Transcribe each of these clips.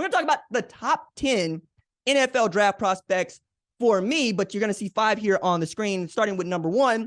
We're going to talk about the top 10 NFL draft prospects for me, but you're going to see 5 here on the screen, starting with number 1,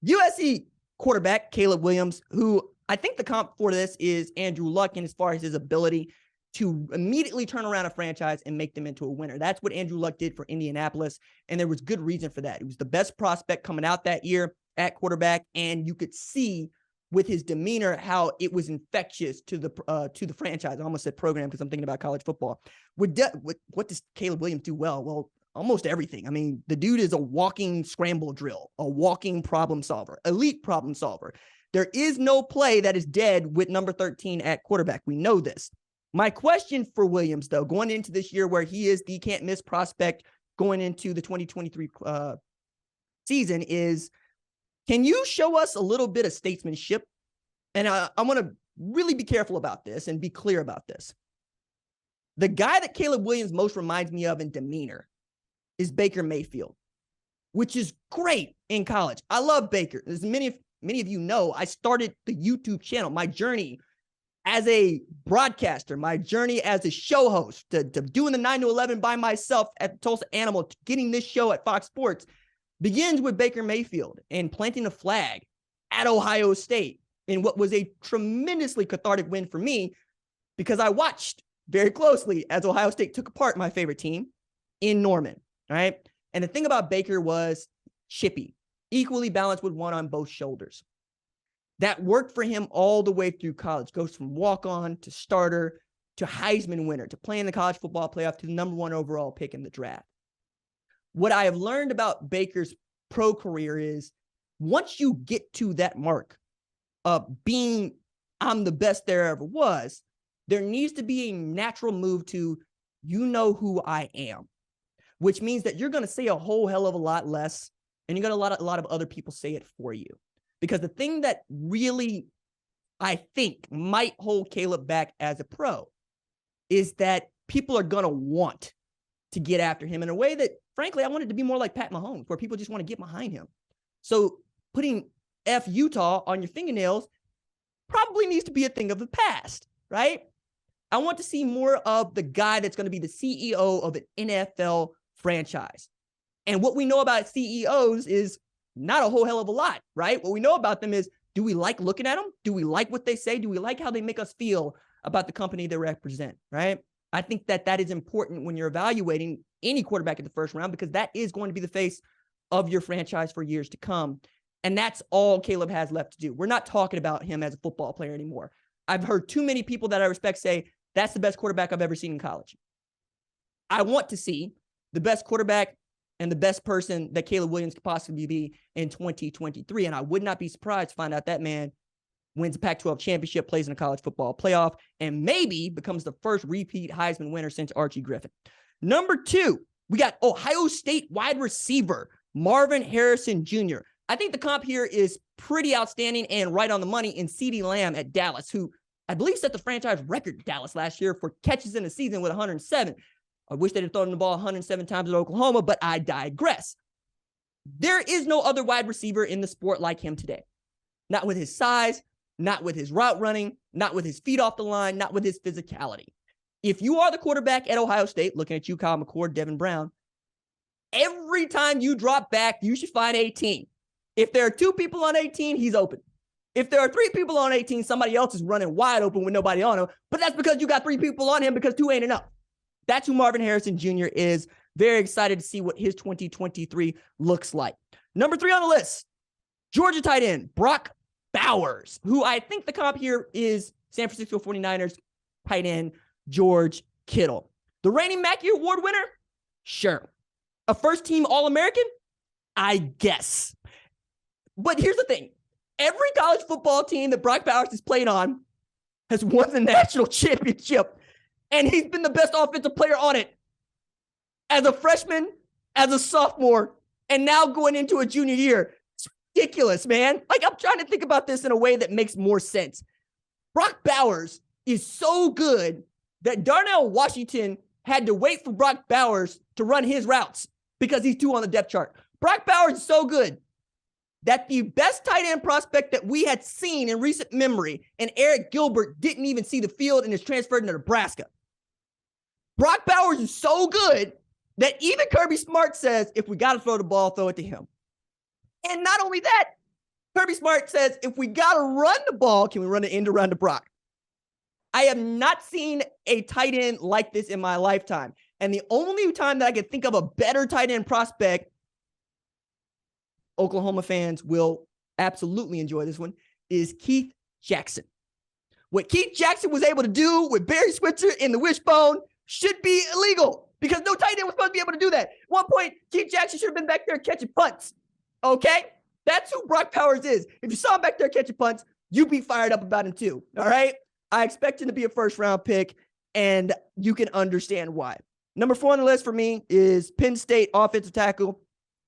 USC quarterback Caleb Williams, who I think the comp for this is Andrew Luck, and as far as his ability to immediately turn around a franchise and make them into a winner. That's what Andrew Luck did for Indianapolis, and there was good reason for that. He was the best prospect coming out that year at quarterback, and you could see with his demeanor how it was infectious to the franchise. I almost said program because I'm thinking about college football. What does Caleb Williams do well? Well, almost everything. I mean, the dude is a walking scramble drill, a walking problem solver, elite problem solver. There is no play that is dead with number 13 at quarterback. We know this. My question for Williams, though, going into this year where he is the can't-miss prospect going into the 2023 season is, can you show us a little bit of statesmanship? And I want to really be careful about this and be clear about this. The guy that Caleb Williams most reminds me of in demeanor is Baker Mayfield, which is great in college. I love Baker. As many of you know, I started the YouTube channel, my journey as a broadcaster, my journey as a show host, to doing the 9 to 11 by myself at the Tulsa Animal, to getting this show at Fox Sports, begins with Baker Mayfield and planting a flag at Ohio State in what was a tremendously cathartic win for me, because I watched very closely as Ohio State took apart my favorite team in Norman, right? And the thing about Baker was chippy, equally balanced with one on both shoulders. That worked for him all the way through college. Goes from walk-on to starter to Heisman winner to playing the college football playoff to the number 1 overall pick in the draft. What I have learned about Baker's pro career is once you get to that mark of being, I'm the best there ever was, there needs to be a natural move to, you know who I am, which means that you're going to say a whole hell of a lot less, and you got a lot of other people say it for you. Because the thing that really, I think, might hold Caleb back as a pro is that people are going to want to get after him in a way that, frankly, I wanted to be more like Pat Mahomes, where people just want to get behind him. So putting F Utah on your fingernails probably needs to be a thing of the past, right? I want to see more of the guy that's going to be the CEO of an NFL franchise. And what we know about CEOs is not a whole hell of a lot, right? What we know about them is, do we like looking at them? Do we like what they say? Do we like how they make us feel about the company they represent, right? I think that is important when you're evaluating any quarterback in the first round, because that is going to be the face of your franchise for years to come. And that's all Caleb has left to do. We're not talking about him as a football player anymore. I've heard too many people that I respect say, that's the best quarterback I've ever seen in college. I want to see the best quarterback and the best person that Caleb Williams could possibly be in 2023. And I would not be surprised to find out that man wins a Pac-12 championship, plays in a college football playoff, and maybe becomes the first repeat Heisman winner since Archie Griffin. Number 2, we got Ohio State wide receiver Marvin Harrison Jr. I think the comp here is pretty outstanding and right on the money in CeeDee Lamb at Dallas, who I believe set the franchise record in Dallas last year for catches in a season with 107. I wish they'd have thrown the ball 107 times at Oklahoma, but I digress. There is no other wide receiver in the sport like him today. Not with his size, not with his route running, not with his feet off the line, not with his physicality. If you are the quarterback at Ohio State, looking at you, Kyle McCord, Devin Brown, every time you drop back, you should find 18. If there are 2 people on 18, he's open. If there are 3 people on 18, somebody else is running wide open with nobody on him, but that's because you got 3 people on him because 2 ain't enough. That's who Marvin Harrison Jr. is. Very excited to see what his 2023 looks like. Number 3 on the list, Georgia tight end, Brock Bowers, who I think the comp here is San Francisco 49ers tight end, George Kittle. The reigning Mackey Award winner? Sure. A first-team All-American? I guess. But here's the thing. Every college football team that Brock Bowers has played on has won the national championship. And he's been the best offensive player on it as a freshman, as a sophomore, and now going into a junior year. It's ridiculous, man. Like, I'm trying to think about this in a way that makes more sense. Brock Bowers is so good that Darnell Washington had to wait for Brock Bowers to run his routes because he's 2 on the depth chart. Brock Bowers is so good that the best tight end prospect that we had seen in recent memory, and Eric Gilbert, didn't even see the field and is transferred to Nebraska. Brock Bowers is so good that even Kirby Smart says, if we got to throw the ball, throw it to him. And not only that, Kirby Smart says, if we got to run the ball, can we run it end around to Brock? I have not seen a tight end like this in my lifetime. And the only time that I can think of a better tight end prospect, Oklahoma fans will absolutely enjoy this one, is Keith Jackson. What Keith Jackson was able to do with Barry Switzer in the wishbone should be illegal because no tight end was supposed to be able to do that. At one point, Keith Jackson should have been back there catching punts. Okay? That's who Brock Bowers is. If you saw him back there catching punts, you'd be fired up about him too. All right? I expect him to be a first-round pick, and you can understand why. Number 4 on the list for me is Penn State offensive tackle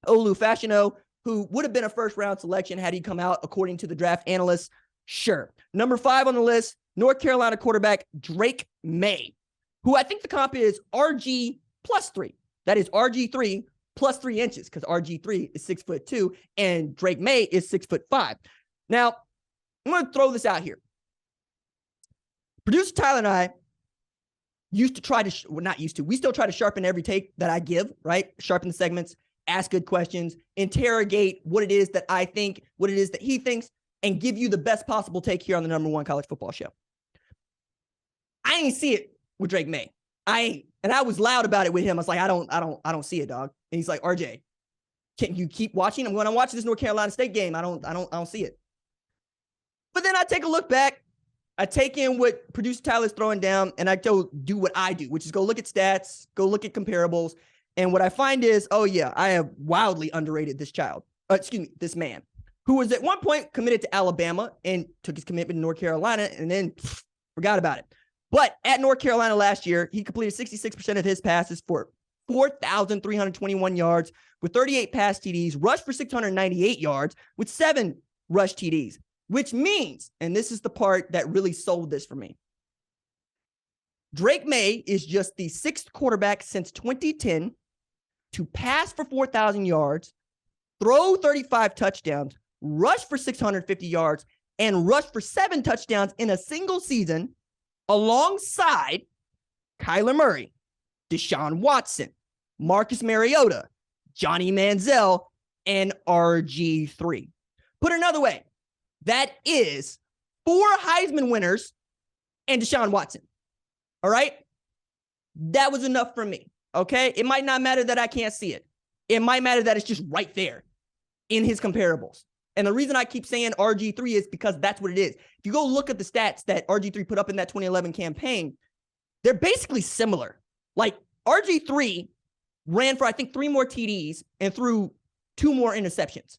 Olufacino, who would have been a first-round selection had he come out according to the draft analysts. Sure. Number 5 on the list, North Carolina quarterback Drake Maye, who I think the comp is RG plus 3. That is RG3 plus 3 inches because RG3 is 6'2" and Drake Maye is 6'5". Now, I'm going to throw this out here. Producer Tyler and I used to try to, we still try to sharpen every take that I give, right? Sharpen the segments, ask good questions, interrogate what it is that I think, what it is that he thinks, and give you the best possible take here on the #1 college football show. I ain't see it with Drake Maye. And I was loud about it with him. I was like, I don't see it, dog. And he's like, RJ, can you keep watching? I'm going to watch this North Carolina State game. I don't see it. But then I take a look back. I take in what producer Tyler's throwing down, and I go do what I do, which is go look at stats, go look at comparables. And what I find is, oh yeah, I have wildly underrated this this man, who was at one point committed to Alabama and took his commitment to North Carolina and then forgot about it. But at North Carolina last year, he completed 66% of his passes for 4,321 yards with 38 pass TDs, rushed for 698 yards with 7 rush TDs, which means, and this is the part that really sold this for me, Drake Maye is just the 6th quarterback since 2010 to pass for 4,000 yards, throw 35 touchdowns, rush for 650 yards, and rush for 7 touchdowns in a single season alongside Kyler Murray, Deshaun Watson, Marcus Mariota, Johnny Manziel, and RG3. Put another way, that is 4 Heisman winners and Deshaun Watson. All right? That was enough for me. Okay? It might not matter that I can't see it. It might matter that it's just right there in his comparables. And the reason I keep saying RG3 is because that's what it is. If you go look at the stats that RG3 put up in that 2011 campaign, they're basically similar. Like RG3 ran for, I think, 3 more TDs and threw 2 more interceptions.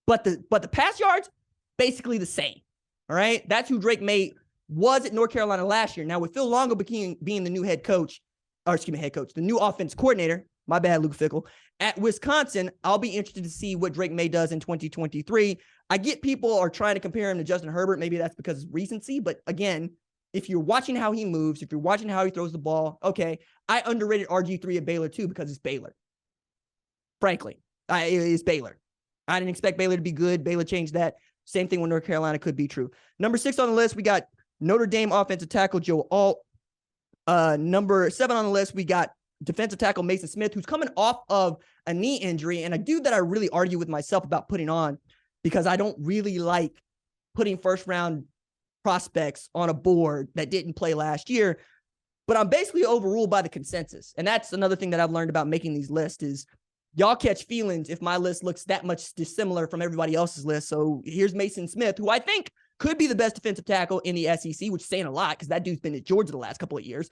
But the pass yards, basically the same. All right? That's who Drake Maye was at North Carolina last year. Now, with Phil Longo being the new the new offense coordinator, my bad, Luke Fickell, at Wisconsin, I'll be interested to see what Drake Maye does in 2023. I get people are trying to compare him to Justin Herbert. Maybe that's because of recency. But again, if you're watching how he moves, if you're watching how he throws the ball, okay, I underrated RG3 at Baylor too because it's Baylor. Frankly, it's Baylor. I didn't expect Baylor to be good. Baylor changed that. Same thing with North Carolina could be true. Number 6 on the list, we got Notre Dame offensive tackle Joe Alt. Number 7 on the list, we got defensive tackle Maason Smith, who's coming off of a knee injury, and a dude that I really argue with myself about putting on because I don't really like putting first-round prospects on a board that didn't play last year, but I'm basically overruled by the consensus. And that's another thing that I've learned about making these lists is y'all catch feelings if my list looks that much dissimilar from everybody else's list. So here's Maason Smith, who I think could be the best defensive tackle in the SEC, which is saying a lot because that dude's been at Georgia the last couple of years.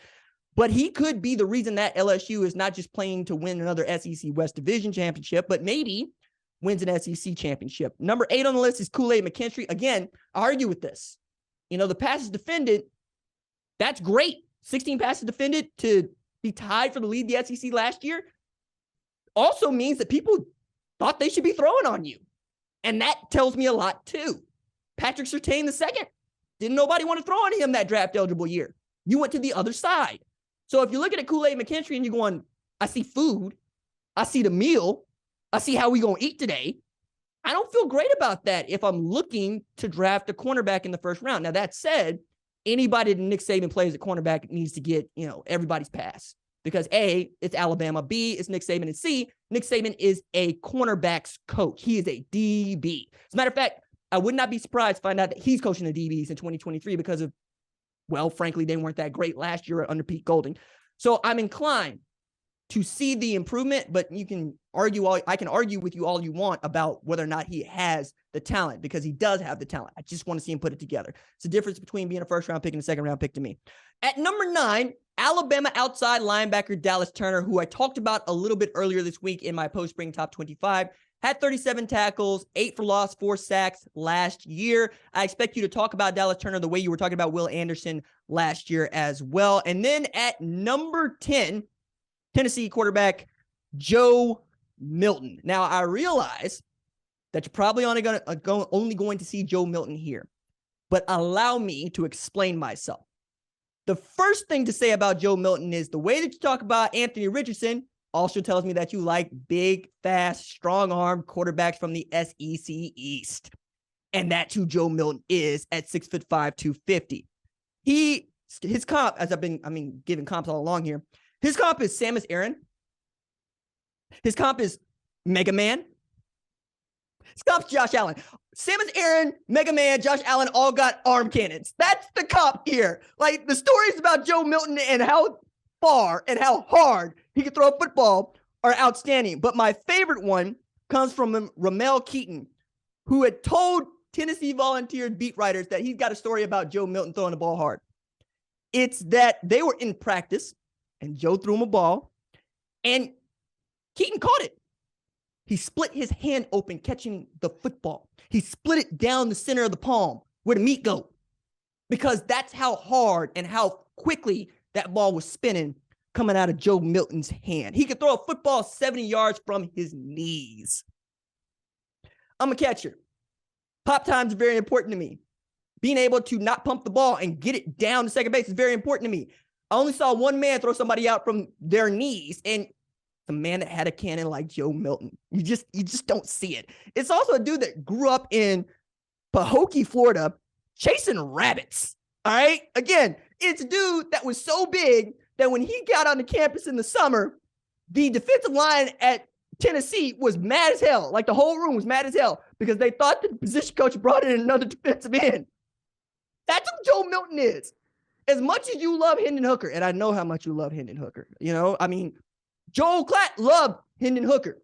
But he could be the reason that LSU is not just playing to win another SEC West Division championship, but maybe wins an SEC championship. Number 8 on the list is Kool-Aid McKinstry. Again, I argue with this. You know, the passes defended, that's great. 16 passes defended to be tied for the lead the SEC last year also means that people thought they should be throwing on you. And that tells me a lot too. Patrick Surtain II, didn't nobody want to throw on him that draft eligible year. You went to the other side. So if you're looking at Kool-Aid McKinstry and you're going, I see food, I see the meal, I see how we going to eat today, I don't feel great about that if I'm looking to draft a cornerback in the first round. Now, that said, anybody that Nick Saban plays at cornerback needs to get, everybody's pass. because A, it's Alabama, B, it's Nick Saban, and C, Nick Saban is a cornerbacks coach. He is a DB. As a matter of fact, I would not be surprised to find out that he's coaching the DBs in 2023 because of, well, frankly, they weren't that great last year under Pete Golding. So I'm inclined to see the improvement, but you can argue I can argue with you all you want about whether or not he has the talent, because he does have the talent. I just want to see him put it together. It's the difference between being a first-round pick and a second-round pick to me. At number 9, Alabama outside linebacker Dallas Turner, who I talked about a little bit earlier this week in my post-spring top 25, had 37 tackles, 8 for loss, 4 sacks last year. I expect you to talk about Dallas Turner the way you were talking about Will Anderson last year as well. And then at number 10, Tennessee quarterback Joe Milton. Now, I realize that you're probably only going to see Joe Milton here, but allow me to explain myself. The first thing to say about Joe Milton is the way that you talk about Anthony Richardson also tells me that you like big, fast, strong-armed quarterbacks from the SEC East. And that's who Joe Milton is at 6'5", 250. His comp, as I've been giving comps all along here, his comp is Samus Aran. His comp is Mega Man. His comp's Josh Allen. Samus Aran, Mega Man, Josh Allen all got arm cannons. That's the comp here. Like, the stories about Joe Milton and how far and how hard he can throw a football are outstanding. But my favorite one comes from Ramel Keaton, who had told Tennessee Volunteers beat writers that he's got a story about Joe Milton throwing the ball hard. It's that they were in practice and Joe threw him a ball and Keaton caught it. He split his hand open catching the football. He split it down the center of the palm where the meat go, because that's how hard and how quickly that ball was spinning coming out of Joe Milton's hand. He could throw a football 70 yards from his knees. I'm a catcher. Pop times are very important to me. Being able to not pump the ball and get it down to second base is very important to me. I only saw one man throw somebody out from their knees, and the man that had a cannon like Joe Milton. You just don't see it. It's also a dude that grew up in Pahokee, Florida, chasing rabbits. All right? Again, it's a dude that was so big that when he got on the campus in the summer, the defensive line at Tennessee was mad as hell. Like, the whole room was mad as hell because they thought the position coach brought in another defensive end. That's who Joe Milton is. As much as you love Hendon Hooker, and I know how much you love Hendon Hooker, Joel Klatt loved Hendon Hooker.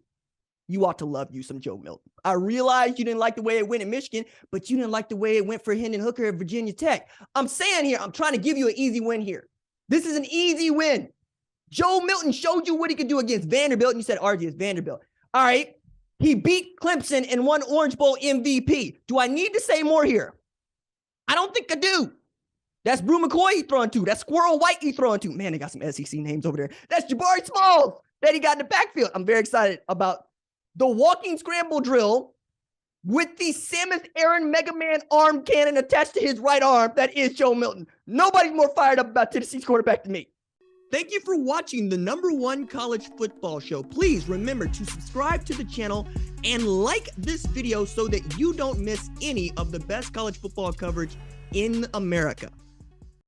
You ought to love you some Joe Milton. I realize you didn't like the way it went in Michigan, but you didn't like the way it went for Hendon Hooker at Virginia Tech. I'm saying here, I'm trying to give you an easy win here. This is an easy win. Joe Milton showed you what he could do against Vanderbilt, and you said, RG, it's Vanderbilt. All right. He beat Clemson and won Orange Bowl MVP. Do I need to say more here? I don't think I do. That's Brew McCoy he throwing to. That's Squirrel White he throwing to. Man, they got some SEC names over there. That's Jabari Smalls that he got in the backfield. I'm very excited about the walking scramble drill with the Samus Aran Mega Man arm cannon attached to his right arm. That is Joe Milton. Nobody's more fired up about Tennessee's quarterback than me. Thank you for watching the #1 college football show. Please remember to subscribe to the channel and like this video so that you don't miss any of the best college football coverage in America.